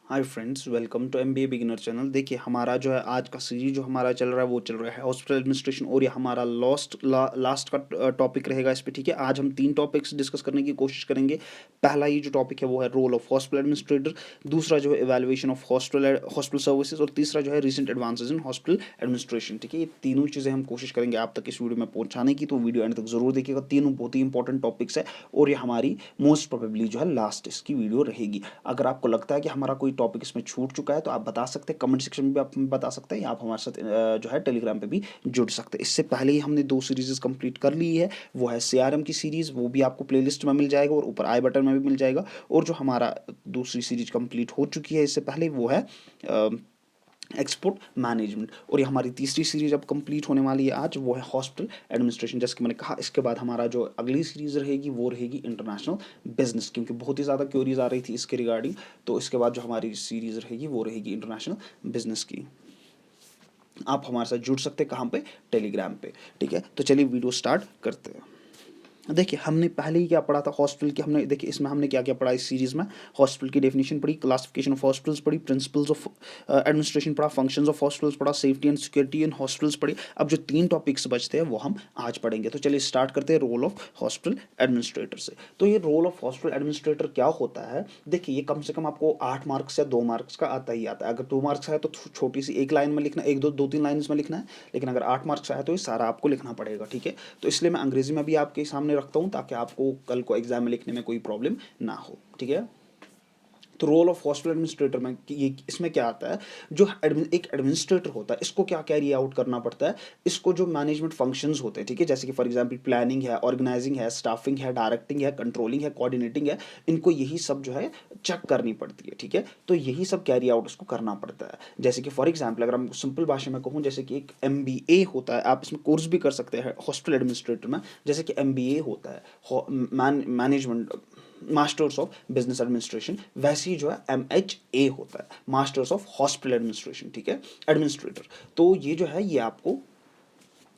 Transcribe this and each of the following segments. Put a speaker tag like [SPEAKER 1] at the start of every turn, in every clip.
[SPEAKER 1] Hi friends, welcome to MBA beginner channel. देखिए, हमारा जो है आज का सीरीज जो हमारा चल रहा है वो चल रहा है हॉस्पिटल एडमिनिस्ट्रेशन, और ये हमारा लास्ट का टॉपिक रहेगा इस पे। ठीक है, आज हम 3 टॉपिक्स डिस्कस करने की कोशिश करेंगे। पहला ये जो टॉपिक है वो है रोल ऑफ हॉस्पिटल एडमिनिस्ट्रेटर, दूसरा जो है इवैल्यूएशन ऑफ हॉस्पिटल सर्विसेज, और तीसरा जो है recent advances in hospital administration. ठीक है, ये तीनों चीज़ें हम कोशिश करेंगे आप तक इस वीडियो में पहुंचाने की, तो वीडियो एंड तक जरूर देखिएगा। तीनों बहुत ही इंपॉर्टेंट टॉपिक्स है और ये हमारी मोस्ट प्रोबेबली जो है लास्ट इसकी वीडियो रहेगी। अगर आपको लगता है कि हमारा कोई टॉपिक इसमें छूट चुका है तो आप बता सकते हैं, कमेंट सेक्शन में भी आप हमें बता सकते हैं, या आप हमारे साथ जो है टेलीग्राम पे भी जुड़ सकते हैं। इससे पहले ही हमने 2 सीरीज़ कंप्लीट कर ली है। वो है सीआरएम की सीरीज़, वो भी आपको प्लेलिस्ट में मिल जाएगा और ऊपर आई बटन में भी मिल जाएगा। और जो हमारा दूसरी सीरीज कंप्लीट हो चुकी है इससे पहले, वो है एक्सपोर्ट मैनेजमेंट। और ये हमारी तीसरी सीरीज अब कंप्लीट होने वाली है आज, वो है हॉस्पिटल एडमिनिस्ट्रेशन। जैसे कि मैंने कहा, इसके बाद हमारा जो अगली सीरीज रहेगी वो रहेगी इंटरनेशनल बिजनेस, क्योंकि बहुत ही ज़्यादा क्वेरीज आ रही थी इसके रिगार्डिंग। तो इसके बाद जो हमारी सीरीज रहेगी वो रहेगी इंटरनेशनल बिजनेस की। आप हमारे साथ जुड़ सकते हैं कहाँ पे? टेलीग्राम पे। ठीक है, तो चलिए वीडियो स्टार्ट करते हैं। देखिए, हमने पहले ही क्या पढ़ा था हॉस्पिटल की, हमने देखिए इसमें हमने क्या क्या पढ़ा इस सीरीज में। हॉस्पिटल की डेफिनेशन पढ़ी, क्लासिफिकेशन ऑफ हॉस्पिटल्स पढ़ी, प्रिंसिपल्स ऑफ एडमिनिस्ट्रेशन पढ़ा, फंक्शंस ऑफ हॉस्पिटल्स पढ़ा, safety and security in hospitals पढ़ी। अब जो 3 टॉपिक्स बचते हैं वो हम आज पढ़ेंगे। तो चलिए स्टार्ट करते हैं रोल ऑफ हॉस्पिटल एडमिनिस्ट्रेटर से। तो ये रोल ऑफ हॉस्पिटल एडमिनिस्ट्रेटर क्या होता है? देखिए, ये कम से कम आपको 8 मार्क्स या 2 मार्क्स का आता ही आता है। अगर 2 मार्क्स है तो छोटी सी एक लाइन में लिखना, एक दो दो तीन लाइन्स में लिखना है। लेकिन अगर 8 मार्क्स आया तो ये सारा आपको लिखना पड़ेगा। ठीक है, तो इसलिए मैं अंग्रेजी में भी आपके सामने रखता हूँ ताकि आपको कल को एग्जाम में लिखने में कोई प्रॉब्लम ना हो। ठीक है, तो रोल ऑफ हॉस्पिटल एडमिनिस्ट्रेटर में ये इसमें क्या आता है? जो एक एडमिनिस्ट्रेटर होता है, इसको क्या कैरी आउट करना पड़ता है? इसको जो मैनेजमेंट फंक्शंस होते हैं, ठीक है, जैसे कि फॉर एग्जांपल प्लानिंग है, ऑर्गेनाइजिंग है, स्टाफिंग है, डायरेक्टिंग है, कंट्रोलिंग है, कोऑर्डिनेटिंग है, इनको यही सब जो है चेक करनी पड़ती है। ठीक है, तो यही सब कैरी आउट इसको करना पड़ता है। जैसे कि फॉर एग्जाम्पल अगर हम सिंपल भाषा में कहूँ, जैसे कि एक MBA होता है, आप इसमें कोर्स भी कर सकते हैं हॉस्पिटल एडमिनिस्ट्रेटर में। जैसे कि MBA होता है management, masters of business administration, वैसे ही जो है MHA होता है, मास्टर्स ऑफ हॉस्पिटल एडमिनिस्ट्रेशन। ठीक है, एडमिनिस्ट्रेटर। तो ये जो है ये आपको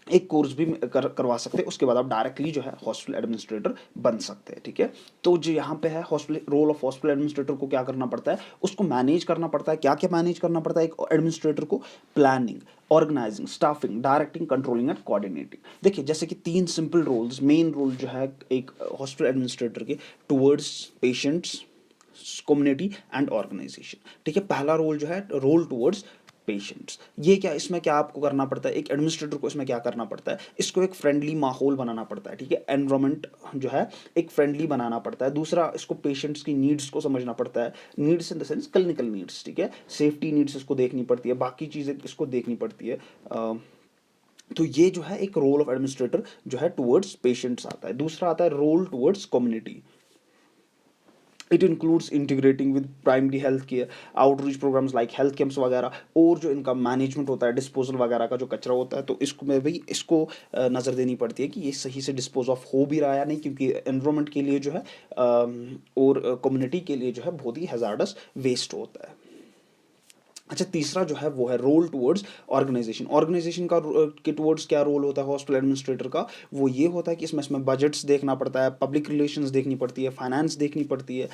[SPEAKER 1] एक कोर्स भी करवा सकते हैं, उसके बाद आप डायरेक्टली जो है हॉस्पिटल एडमिनिस्ट्रेटर बन सकते हैं। ठीक है, तो जो यहाँ पे है hospital role of hospital administrator को क्या करना पड़ता है? उसको मैनेज करना पड़ता है। क्या क्या मैनेज करना पड़ता है एक एडमिनिस्ट्रेटर को? Planning, organizing, staffing, directing, controlling and coordinating. देखिए, जैसे कि 3 सिंपल रोल्स, मेन रोल जो है एक हॉस्पिटल एडमिनिस्ट्रेटर के, towards patients, community and organization. ठीक है, पहला रोल जो है रोल टुवर्ड्स पेशेंट्स। ये क्या, इसमें क्या आपको करना पड़ता है? एक एडमिनिस्ट्रेटर को इसमें क्या करना पड़ता है? इसको एक फ्रेंडली माहौल बनाना पड़ता है। ठीक है, एनवायरमेंट जो है एक फ्रेंडली बनाना पड़ता है। दूसरा, इसको पेशेंट्स की नीड्स को समझना पड़ता है। Needs in the sense clinical needs. ठीक है, सेफ्टी नीड्स इसको देखनी पड़ती है, बाकी चीज़ें इसको देखनी पड़ती है। तो ये जो है एक रोल ऑफ एडमिनिस्ट्रेटर जो है टुवर्ड्स पेशेंट्स आता है। दूसरा आता है role towards community. It includes integrating with primary health care, outreach programs like health camps वगैरह, और जो इनका मैनेजमेंट होता है, डिस्पोजल वगैरह का जो कचरा होता है, तो इसको में भी इसको नज़र देनी पड़ती है कि ये सही से डिस्पोज ऑफ हो भी रहा है या नहीं, क्योंकि एनवायरमेंट के लिए जो है और कम्युनिटी के लिए जो है बहुत ही हैजार्डस वेस्ट होता है। अच्छा, तीसरा जो है वो है रोल टुवर्ड्स ऑर्गेनाइजेशन। ऑर्गेनाइजेशन का के टुवर्ड्स क्या रोल होता है हॉस्पिटल एडमिनिस्ट्रेटर का? वो ये होता है कि इसमें बजट्स देखना पड़ता है, पब्लिक रिलेशंस देखनी पड़ती है, फाइनेंस देखनी पड़ती है,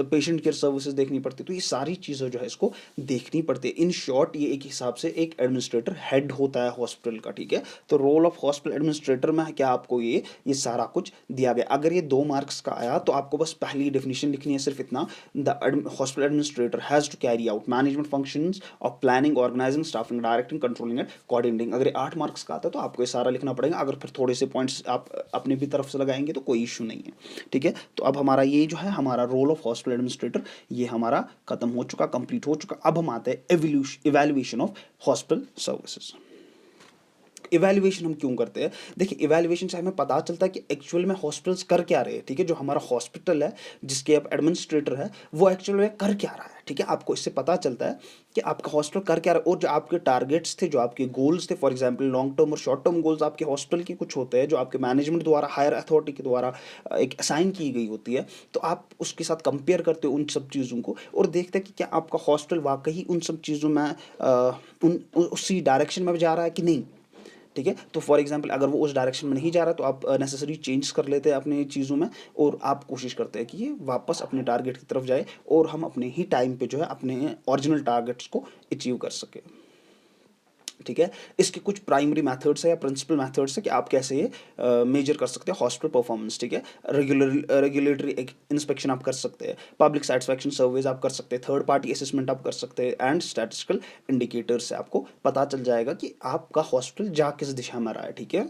[SPEAKER 1] पेशेंट केयर सर्विसेज देखनी पड़ती है। तो ये सारी चीज़ें जो है इसको देखनी पड़ती है। इन शॉर्ट, ये एक हिसाब से एक एडमिनिस्ट्रेटर हेड होता है हॉस्पिटल का। ठीक है, तो रोल ऑफ हॉस्पिटल एडमिनिस्ट्रेटर में क्या आपको ये सारा कुछ दिया गया। अगर ये 2 मार्क्स का आया तो आपको बस पहली डेफिनेशन लिखनी है, सिर्फ इतना। The hospital administrator has to carry out management functions of planning, organizing, staffing, directing, controlling and coordinating. अगर 8 मार्क्स का आता है तो आपको ये सारा लिखना पड़ेगा। अगर फिर थोड़े से पॉइंट्स आप अपने भी तरफ से लगाएंगे तो कोई इशू नहीं है। ठीक है, तो अब हमारा ये जो है हमारा रोल ऑफ हॉस्पिटल एडमिनिस्ट्रेटर ये हमारा खत्म हो चुका, कंप्लीट हो चुका। अब हम आते हैं evaluation of hospital services. Evaluation हम क्यों करते हैं? देखिए, इवैल्यूएशन से हमें पता चलता है कि एक्चुअल में हॉस्पिटल्स कर क्या रहे हैं। ठीक है, जो हमारा हॉस्पिटल है जिसके आप एडमिनिस्ट्रेटर है वो एक्चुअल में कर क्या रहा है। ठीक है, आपको इससे पता चलता है कि आपका हॉस्पिटल कर क्या रहा है, और जो आपके टारगेट्स थे, जो आपके गोल्स थे, फॉर एग्जांपल लॉन्ग टर्म और शॉर्ट टर्म गोल्स आपके हॉस्पिटल के कुछ होते हैं जो आपके मैनेजमेंट द्वारा, हायर अथॉरिटी के द्वारा एक असाइन की गई होती है। तो आप उसके साथ कंपेयर करते हो उन सब चीज़ों को और देखते हैं कि क्या आपका हॉस्पिटल वाकई उन सब चीज़ों में उसी डायरेक्शन में जा रहा है कि नहीं। ठीक है। तो फॉर एग्जांपल अगर वो उस डायरेक्शन में नहीं जा रहा तो आप नेसेसरी चेंज कर लेते हैं अपनी चीज़ों में, और आप कोशिश करते हैं कि ये वापस अपने टारगेट की तरफ जाए और हम अपने ही टाइम पे जो है अपने ओरिजिनल टारगेट्स को अचीव कर सके, ठीक है। इसके कुछ प्राइमरी मेथड्स है या प्रिंसिपल मेथड्स है कि आप कैसे ये मेजर कर सकते हैं हॉस्पिटल परफॉर्मेंस, ठीक है। रेगुलेटरी इंस्पेक्शन आप कर सकते हैं, पब्लिक सेटिस्फैक्शन सर्वेज आप कर सकते हैं, थर्ड पार्टी असेसमेंट आप कर सकते हैं, एंड स्टैटिस्टिकल इंडिकेटर्स से आपको पता चल जाएगा कि आपका हॉस्पिटल जा किस दिशा में रहा है, ठीक है।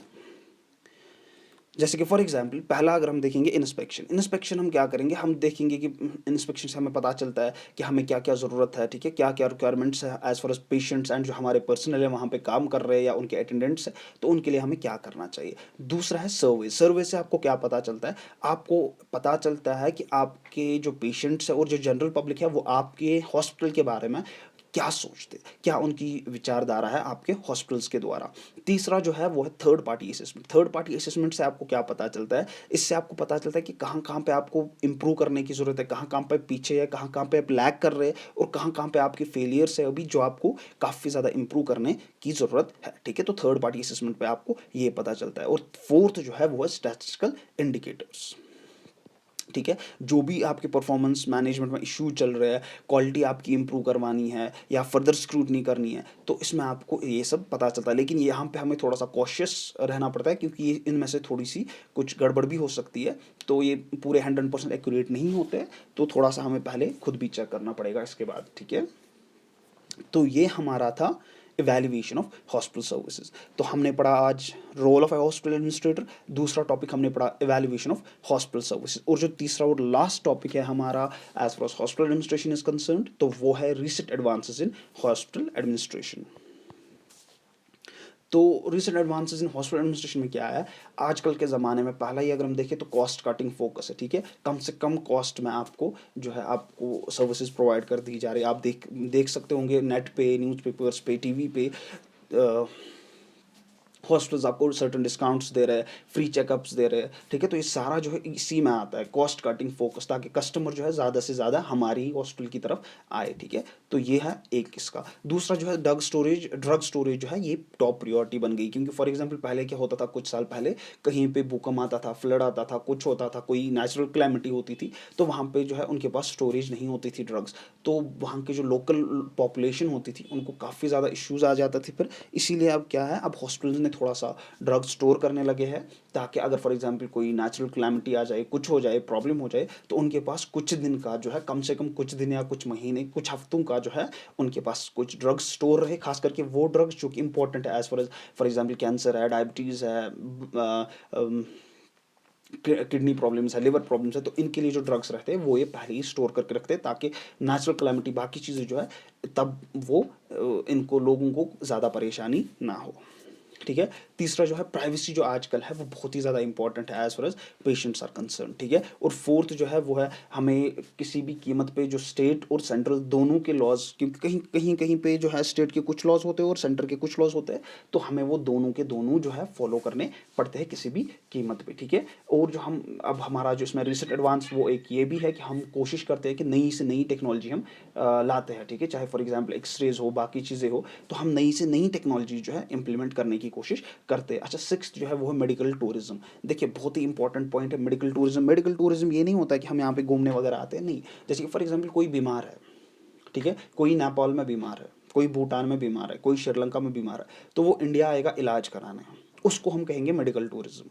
[SPEAKER 1] जैसे कि फॉर एग्जांपल पहला अगर हम देखेंगे इंस्पेक्शन, इंस्पेक्शन हम क्या करेंगे, हम देखेंगे कि इंस्पेक्शन से हमें पता चलता है कि हमें क्या क्या ज़रूरत है, ठीक है, क्या क्या रिक्वायरमेंट्स है as far as patients and जो हमारे पर्सनल है वहाँ पे काम कर रहे हैं या उनके अटेंडेंट्स है, तो उनके लिए हमें क्या करना चाहिए। दूसरा है सर्वे, सर्वे से आपको क्या पता चलता है, आपको पता चलता है कि आपके जो पेशेंट्स है और जो जनरल पब्लिक है वो आपके हॉस्पिटल के बारे में क्या सोचते, क्या उनकी विचारधारा है आपके हॉस्पिटल्स के द्वारा। तीसरा जो है वो है third party assessment, third party assessment से आपको क्या पता चलता है, इससे आपको पता चलता है कि कहाँ कहाँ पे आपको इंप्रूव करने की ज़रूरत है, कहाँ कहाँ पे पीछे है, कहाँ कहाँ पे आप लैग कर रहे हैं, और कहाँ कहाँ पे आपके फेलियर्स है अभी जो आपको काफ़ी ज़्यादा इंप्रूव करने की ज़रूरत है, ठीक है। तो थर्ड पार्टी असेसमेंट पे आपको ये पता चलता है। और फोर्थ जो है वो है स्टैटिस्टिकल इंडिकेटर्स, ठीक है। जो भी आपके परफॉर्मेंस मैनेजमेंट में इशू चल रहे हैं, क्वालिटी आपकी इंप्रूव करवानी है या फर्दर स्क्रूटनी करनी है, तो इसमें आपको ये सब पता चलता है। लेकिन यहाँ पे हमें थोड़ा सा कॉशियस रहना पड़ता है क्योंकि ये इनमें से थोड़ी सी कुछ गड़बड़ भी हो सकती है, तो ये पूरे 100% एक्यूरेट नहीं होते, तो थोड़ा सा हमें पहले खुद भी चेक करना पड़ेगा इसके बाद, ठीक है। तो ये हमारा था इवैल्यूएशन ऑफ हॉस्पिटल सर्विसेज। तो हमने पढ़ा आज role of a hospital administrator, दूसरा टॉपिक हमने पढ़ा इवैल्यूएशन ऑफ हॉस्पिटल सर्विसेज, और जो तीसरा और लास्ट टॉपिक है हमारा as far as hospital administration is concerned, तो वो है recent advances in hospital administration. तो recent advances in hospital administration में क्या है, आजकल के ज़माने में पहला ही अगर हम देखें तो कॉस्ट कटिंग फोकस है, ठीक है। कम से कम कॉस्ट में आपको जो है आपको सर्विसेज प्रोवाइड कर दी जा रही है। आप देख सकते होंगे नेट पे, न्यूज़पेपर्स पे, टीवी पे, हॉस्पिटल्स आपको सर्टन डिस्काउंट्स दे रहे हैं, फ्री चेकअप्स दे रहे हैं, ठीक है। तो ये सारा जो है इसी में आता है, कॉस्ट कटिंग फोकस, ताकि कस्टमर जो है ज़्यादा से ज़्यादा हमारी हॉस्पिटल की तरफ आए, ठीक है। तो ये है एक इसका। दूसरा जो है ड्रग स्टोरेज जो है ये टॉप प्रियोरिटी बन गई, क्योंकि फॉर एग्जांपल पहले क्या होता था, कुछ साल पहले कहीं पे भूकंप आता था, फ्लड आता था, कुछ होता था, कोई नेचुरल क्लैमिटी होती थी, तो वहाँ पे जो है उनके पास स्टोरेज नहीं होती थी ड्रग्स, तो वहाँ के जो लोकल पॉपुलेशन होती थी उनको काफ़ी ज़्यादा इश्यूज आ जाते थे फिर। इसीलिए अब क्या है, अब हॉस्पिटल्स ने थोड़ा सा ड्रग स्टोर करने लगे हैं, ताकि अगर फॉर एग्जांपल कोई नेचुरल क्लैमिटी आ जाए, कुछ हो जाए, प्रॉब्लम हो जाए, तो उनके पास कुछ दिन का जो है, कम से कम कुछ दिन या कुछ महीने, कुछ हफ्तों का जो है उनके पास कुछ ड्रग्स स्टोर रहे, खास करके वो ड्रग्स जो कि इंपॉर्टेंट है एज फॉर एग्जांपल कैंसर है, डायबिटीज़ है, किडनी प्रॉब्लम्स है, लिवर प्रॉब्लम्स है, तो इनके लिए जो ड्रग्स रहते हैं वो ये पहले ही स्टोर करके रखते हैं, ताकि नेचुरल क्लैमिटी बाकी चीज़ें जो है तब वो इनको लोगों को ज़्यादा परेशानी ना हो, ठीक है। तीसरा जो है प्राइवेसी, जो आजकल है वो बहुत ही ज़्यादा इंपॉर्टेंट है as far as patients are concern, ठीक है। और फोर्थ जो है वो है हमें किसी भी कीमत पे जो स्टेट और सेंट्रल दोनों के लॉज, क्योंकि कहीं कहीं कहीं पे जो है स्टेट के कुछ लॉज होते हैं और सेंटर के कुछ लॉज होते हैं, तो हमें वो दोनों के दोनों जो है फॉलो करने पड़ते हैं किसी भी कीमत पे, ठीक है। और जो हम अब हमारा जो इसमें रिसेंट एडवांस वो एक ये भी है कि हम कोशिश करते हैं कि नई से नई टेक्नोलॉजी हम लाते हैं, ठीक है। चाहे फॉर एग्जाम्पल एक्सरेज हो, बाकी चीज़ें हो, तो हम नई से नई टेक्नोलॉजी जो है इंप्लीमेंट करने की कोशिश करते हैं। अच्छा, सिक्स्थ जो है वो है मेडिकल टूरिज्म। देखिए बहुत ही इंपॉर्टेंट पॉइंट है मेडिकल टूरिज्म। मेडिकल टूरिज्म ये नहीं होता है कि हम यहाँ पे घूमने वगैरह आते हैं, नहीं। जैसे कि फॉर एग्जांपल कोई बीमार है, ठीक है, कोई नेपाल में बीमार है, कोई भूटान में बीमार है, कोई श्रीलंका में बीमार है, तो वो इंडिया आएगा इलाज कराने, उसको हम कहेंगे मेडिकल टूरिज्म,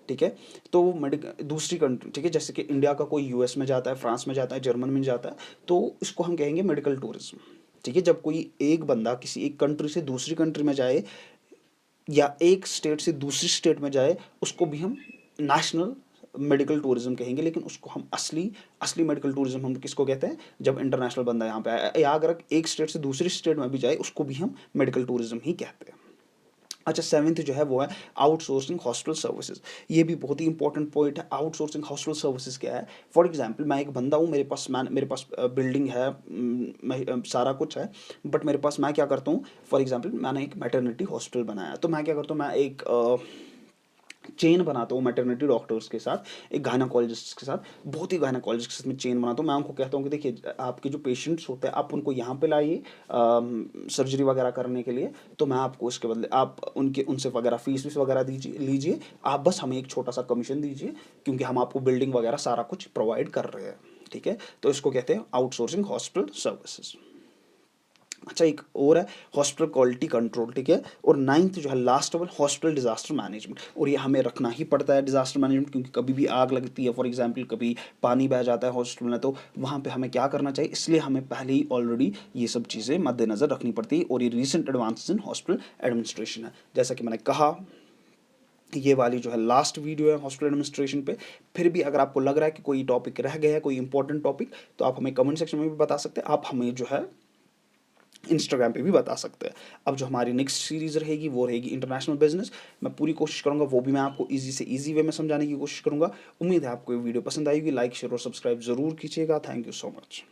[SPEAKER 1] ठीक है। तो वो मेडिकल दूसरी कंट्री, ठीक है, जैसे कि इंडिया का कोई यूएस में जाता है, फ्रांस में जाता है, जर्मन में जाता है, तो इसको हम कहेंगे मेडिकल टूरिज्म, ठीक है। जब कोई एक बंदा किसी एक कंट्री से दूसरी कंट्री में जाए या एक स्टेट से दूसरी स्टेट में जाए, उसको भी हम नेशनल मेडिकल टूरिज्म कहेंगे। लेकिन उसको हम असली असली मेडिकल टूरिज्म हम किसको कहते हैं, जब इंटरनेशनल बंदा यहाँ पे आया, या अगर एक स्टेट से दूसरी स्टेट में भी जाए, उसको भी हम मेडिकल टूरिज्म ही कहते हैं। अच्छा, सेवन्थ जो है वो है आउटसोर्सिंग हॉस्पिटल सर्विसेज। ये भी बहुत ही इंपॉर्टेंट पॉइंट है। आउटसोर्सिंग हॉस्पिटल सर्विसेज क्या है, फॉर एग्जांपल मैं एक बंदा हूँ, मेरे पास बिल्डिंग है, सारा कुछ है, बट मेरे पास, मैं क्या करता हूँ, फॉर एग्जांपल मैंने एक मैटरनिटी हॉस्पिटल बनाया, तो मैं क्या करता हूँ, मैं एक चेन बनाता हूँ मैटरनिटी डॉक्टर्स के साथ, एक गायनाकोलॉजिस्ट के साथ, बहुत ही गायनाकोलॉजिस्ट के साथ मैं चेन बनाता हूँ। मैं उनको कहता हूँ कि देखिए आपके जो पेशेंट्स होते हैं आप उनको यहाँ पे लाइए सर्जरी वगैरह करने के लिए, तो मैं आपको इसके बदले आप उनसे वगैरह फीस वगैरह दीजिए लीजिए, आप बस हमें एक छोटा सा कमीशन दीजिए, क्योंकि हम आपको बिल्डिंग वगैरह सारा कुछ प्रोवाइड कर रहे हैं। ठीक है, तो इसको कहते हैं आउटसोर्सिंग हॉस्पिटल सर्विसेज। अच्छा, एक और है हॉस्पिटल क्वालिटी कंट्रोल। ठीक है, और नाइन्थ जो है last level hospital disaster management, और ये हमें रखना ही पड़ता है डिजास्टर मैनेजमेंट, क्योंकि कभी भी आग लगती है, फॉर एग्जांपल कभी पानी बह जाता है हॉस्पिटल में, तो वहाँ पे हमें क्या करना चाहिए, इसलिए हमें पहले ही ऑलरेडी ये सब चीज़ें मद्देनजर रखनी पड़ती है। और ये recent advances in hospital administration है, जैसा कि मैंने कहा ये वाली जो है लास्ट वीडियो है हॉस्पिटल एडमिनिस्ट्रेशन पे। फिर भी अगर आपको लग रहा है कि कोई टॉपिक रह गया है, कोई इंपॉर्टेंट टॉपिक, तो आप हमें कमेंट सेक्शन में भी बता सकते हैं, आप हमें जो है इंस्टाग्राम पे भी बता सकते हैं। अब जो हमारी नेक्स्ट सीरीज़ रहेगी वो रहेगी इंटरनेशनल बिजनेस। मैं पूरी कोशिश करूंगा वो भी मैं आपको इजी से इजी वे में समझाने की कोशिश करूंगा। उम्मीद है आपको ये वीडियो पसंद आएगी। लाइक शेयर और सब्सक्राइब ज़रूर कीजिएगा। Thank you so much.